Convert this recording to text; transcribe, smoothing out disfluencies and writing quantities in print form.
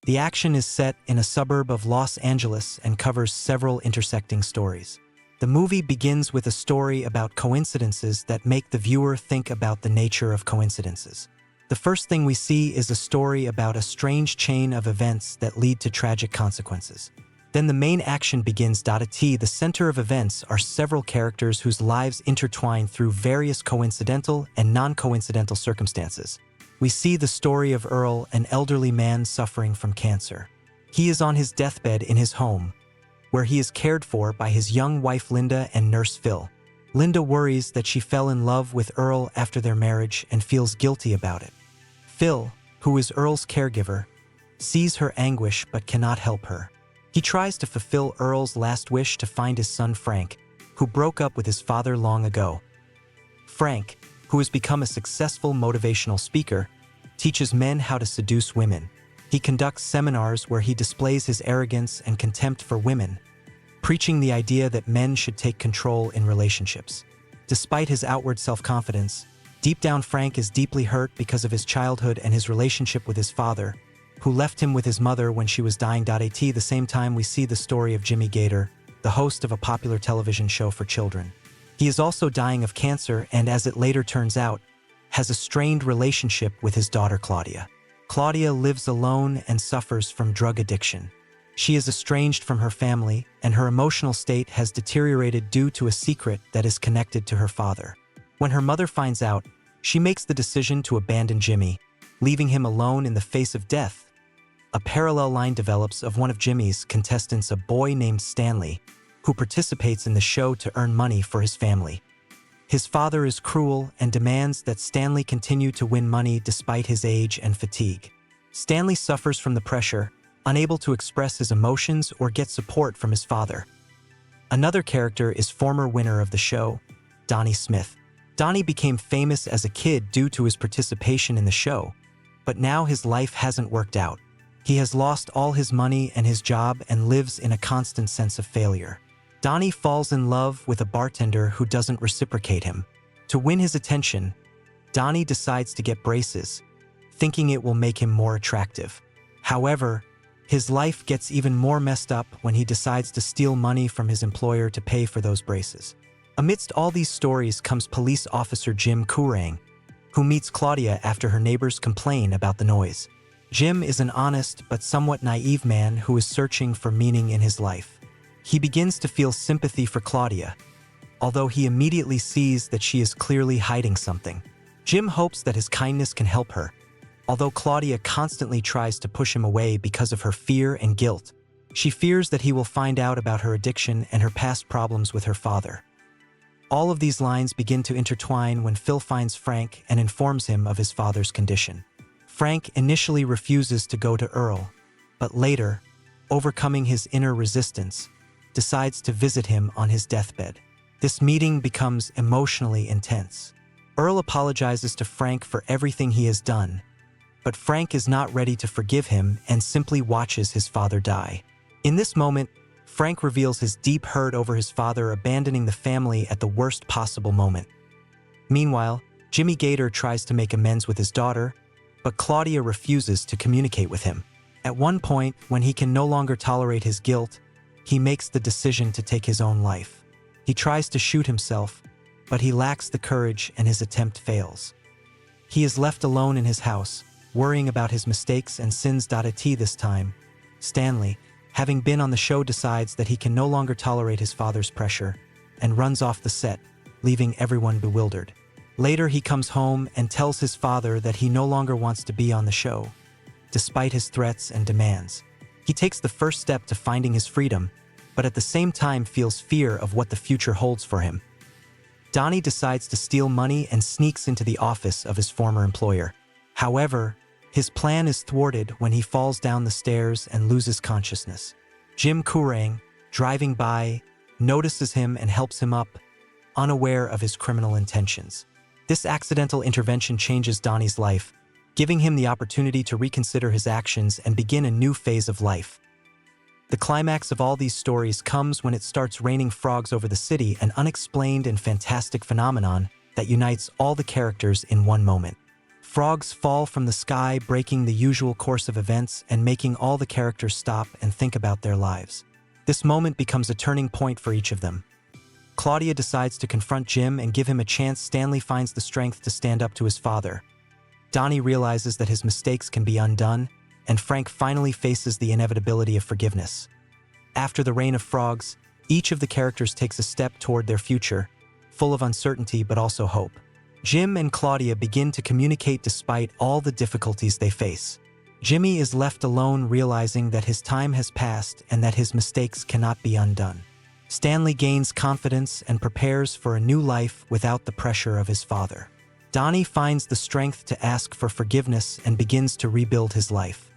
The action is set in a suburb of Los Angeles and covers several intersecting stories. The movie begins with a story about coincidences that make the viewer think about the nature of coincidences. The first thing we see is a story about a strange chain of events that lead to tragic consequences. Then the main action begins. At the center of events are several characters whose lives intertwine through various coincidental and non-coincidental circumstances. We see the story of Earl, an elderly man suffering from cancer. He is on his deathbed in his home, where he is cared for by his young wife Linda and nurse Phil. Linda worries that she fell in love with Earl after their marriage and feels guilty about it. Phil, who is Earl's caregiver, sees her anguish but cannot help her. He tries to fulfill Earl's last wish to find his son Frank, who broke up with his father long ago. Frank, who has become a successful motivational speaker, teaches men how to seduce women. He conducts seminars where he displays his arrogance and contempt for women, preaching the idea that men should take control in relationships. Despite his outward self-confidence, deep down Frank is deeply hurt because of his childhood and his relationship with his father, who left him with his mother when she was dying. At the same time, we see the story of Jimmy Gator, the host of a popular television show for children. He is also dying of cancer and, as it later turns out, has a strained relationship with his daughter Claudia. Claudia lives alone and suffers from drug addiction. She is estranged from her family, and her emotional state has deteriorated due to a secret that is connected to her father. When her mother finds out, she makes the decision to abandon Jimmy, leaving him alone in the face of death. A parallel line develops of one of Jimmy's contestants, a boy named Stanley, who participates in the show to earn money for his family. His father is cruel and demands that Stanley continue to win money despite his age and fatigue. Stanley suffers from the pressure, unable to express his emotions or get support from his father. Another character is former winner of the show, Donnie Smith. Donnie became famous as a kid due to his participation in the show, but now his life hasn't worked out. He has lost all his money and his job and lives in a constant sense of failure. Donnie falls in love with a bartender who doesn't reciprocate him. To win his attention, Donnie decides to get braces, thinking it will make him more attractive. However, his life gets even more messed up when he decides to steal money from his employer to pay for those braces. Amidst all these stories comes police officer Jim Kurang, who meets Claudia after her neighbors complain about the noise. Jim is an honest but somewhat naive man who is searching for meaning in his life. He begins to feel sympathy for Claudia, although he immediately sees that she is clearly hiding something. Jim hopes that his kindness can help her, although Claudia constantly tries to push him away because of her fear and guilt. She fears that he will find out about her addiction and her past problems with her father. All of these lines begin to intertwine when Phil finds Frank and informs him of his father's condition. Frank initially refuses to go to Earl, but later, overcoming his inner resistance, decides to visit him on his deathbed. This meeting becomes emotionally intense. Earl apologizes to Frank for everything he has done, but Frank is not ready to forgive him and simply watches his father die. In this moment, Frank reveals his deep hurt over his father abandoning the family at the worst possible moment. Meanwhile, Jimmy Gator tries to make amends with his daughter, but Claudia refuses to communicate with him. At one point, when he can no longer tolerate his guilt, he makes the decision to take his own life. He tries to shoot himself, but he lacks the courage and his attempt fails. He is left alone in his house, worrying about his mistakes and sins. This time, Stanley, having been on the show, decides that he can no longer tolerate his father's pressure and runs off the set, leaving everyone bewildered. Later, he comes home and tells his father that he no longer wants to be on the show, despite his threats and demands. He takes the first step to finding his freedom, but at the same time feels fear of what the future holds for him. Donnie decides to steal money and sneaks into the office of his former employer. However, his plan is thwarted when he falls down the stairs and loses consciousness. Jim Kurang, driving by, notices him and helps him up, unaware of his criminal intentions. This accidental intervention changes Donnie's life, giving him the opportunity to reconsider his actions and begin a new phase of life. The climax of all these stories comes when it starts raining frogs over the city, an unexplained and fantastic phenomenon that unites all the characters in one moment. Frogs fall from the sky, breaking the usual course of events and making all the characters stop and think about their lives. This moment becomes a turning point for each of them. Claudia decides to confront Jim and give him a chance. Stanley finds the strength to stand up to his father. Donnie realizes that his mistakes can be undone, and Frank finally faces the inevitability of forgiveness. After the rain of frogs, each of the characters takes a step toward their future, full of uncertainty but also hope. Jim and Claudia begin to communicate despite all the difficulties they face. Jimmy is left alone, realizing that his time has passed and that his mistakes cannot be undone. Stanley gains confidence and prepares for a new life without the pressure of his father. Donnie finds the strength to ask for forgiveness and begins to rebuild his life.